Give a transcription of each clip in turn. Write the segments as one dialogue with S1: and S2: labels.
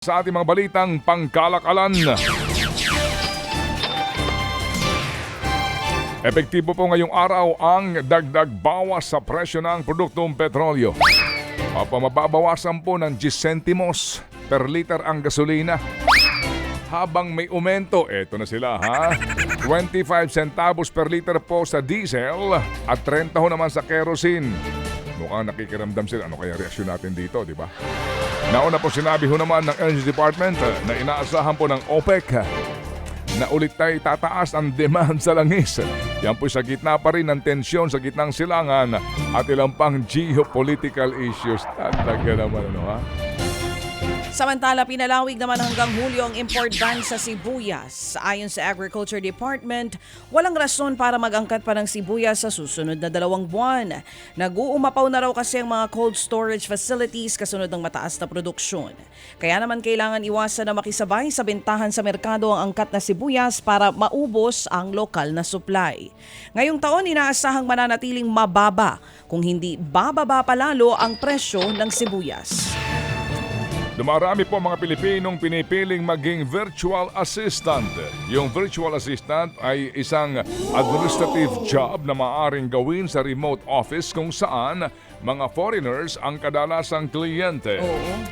S1: Sa ating mga balitang pangkalakalan. Epektibo po ngayong araw ang dagdag bawas sa presyo ng produktong petrolyo. Mababawasan po ng 10 centimos per liter ang gasolina. Habang may aumento, eto na sila ha, 25 centavos per liter po sa diesel at 30 ho naman sa kerosene. Mukhang nakikiramdam sila. Ano kaya reaksyon natin dito, di ba? Nauna po sinabi ho naman ng Energy Department na inaasahan po ng OPEC na ulit tayo tataas ang demand sa langis. Yan po sa gitna pa rin ng tensyon sa gitnang silangan at ilang pang geopolitical issues. Talaga naman ano ha?
S2: Samantala, pinalawig naman hanggang Hulyo ang import ban sa sibuyas. Ayon sa Agriculture Department, walang rason para mag-angkat pa ng sibuyas sa susunod na 2 buwan. Nag-uumapaw na raw kasi ang mga cold storage facilities kasunod ng mataas na produksyon. Kaya naman kailangan iwasan na makisabay sa bentahan sa merkado ang angkat na sibuyas para maubos ang lokal na supply. Ngayong taon, inaasahang mananatiling mababa, kung hindi bababa pa lalo ang presyo ng sibuyas.
S1: Dumarami po mga Pilipinong pinipiling maging virtual assistant. Yung virtual assistant ay isang administrative job na maaaring gawin sa remote office kung saan mga foreigners ang kadalasang kliyente.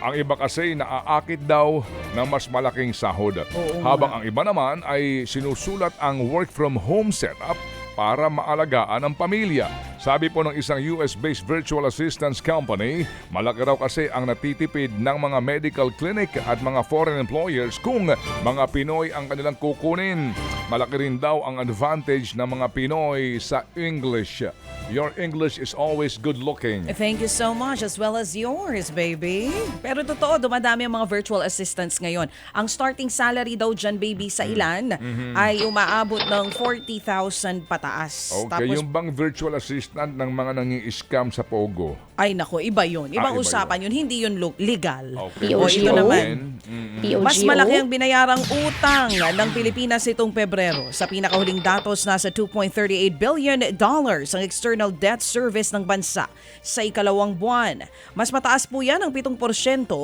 S1: Ang iba kasi naaakit daw ng mas malaking sahod. Habang ang iba naman ay sinusulat ang work from home setup para maalagaan ang pamilya. Sabi po ng isang US-based virtual assistance company, malaki raw kasi ang natitipid ng mga medical clinic at mga foreign employers kung mga Pinoy ang kanilang kukunin. Malaki rin daw ang advantage ng mga Pinoy sa English. Your English is always good looking.
S2: Thank you so much, as well as yours, baby. Pero totoo, dumadami ang mga virtual assistants ngayon. Ang starting salary daw dyan, baby, sa ilan ay umaabot ng 40,000 pataas.
S1: Okay,
S2: Tapos,
S1: yung bang virtual assistant ng mga nangi-scam sa Pogo?
S2: ay nako, iba yun. Ibang
S1: iba
S2: usapan yun. Hindi yun legal.
S1: Okay.
S2: O ito naman.
S3: POGO?
S2: Mas malaki ang binayarang utang ng Pilipinas itong Pebrero. Sa pinakahuling datos, nasa $2.38 billion ang external debt service ng bansa sa ikalawang buwan. Mas mataas po yan ng 7%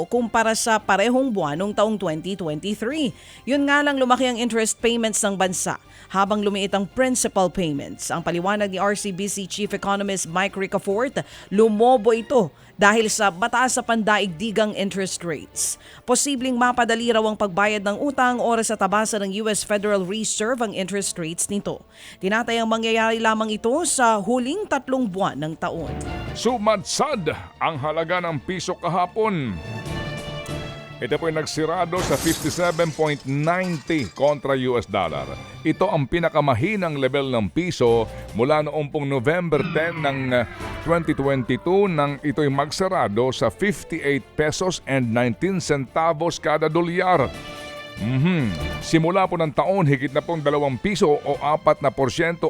S2: kumpara sa parehong buwan noong taong 2023. Yun nga lang lumaki ang interest payments ng bansa habang lumiit ang principal payments. Ang paliwanag ni RCBC Chief Economist Mike Ricafort, lumobo ito dahil sa mataas sa pandaigdigang interest rates. Posibleng mapadali raw ang pagbayad ng utang oras sa tabasa ng US Federal Reserve ang interest rates nito. Tinatayang mangyayari lamang ito sa huling 3 buwan ng taon.
S1: Sumadsad ang halaga ng piso kahapon. Ito po ay nagsirado sa 57.90 kontra US dollar. Ito ang pinakamahinang level ng piso mula noong pong November 10 ng 2022 nang ito'y magsarado sa 58 pesos and 19 centavos kada dolyar. Simula po ng taon, higit na pong 2 piso o 4%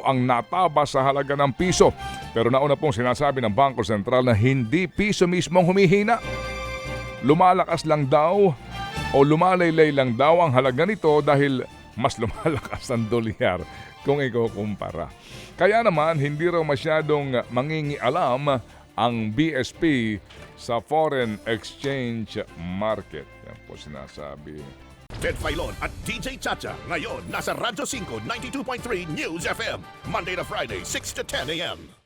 S1: ang nataba sa halaga ng piso. Pero nauna pong sinasabi ng Bangko Sentral na hindi piso mismong humihina. Lumalakas lang daw o lumalaylay lang daw ang halaga nito dahil mas lumalakas ang dolyar kung ikukumpara. Kaya naman, hindi raw masyadong mangingialam ang BSP sa foreign exchange market. Yan po sinasabi.
S4: Ted Filon at DJ Chacha. Ngayon, nasa Radyo 5, 92.3 News FM. Monday to Friday, 6 to 10 a.m.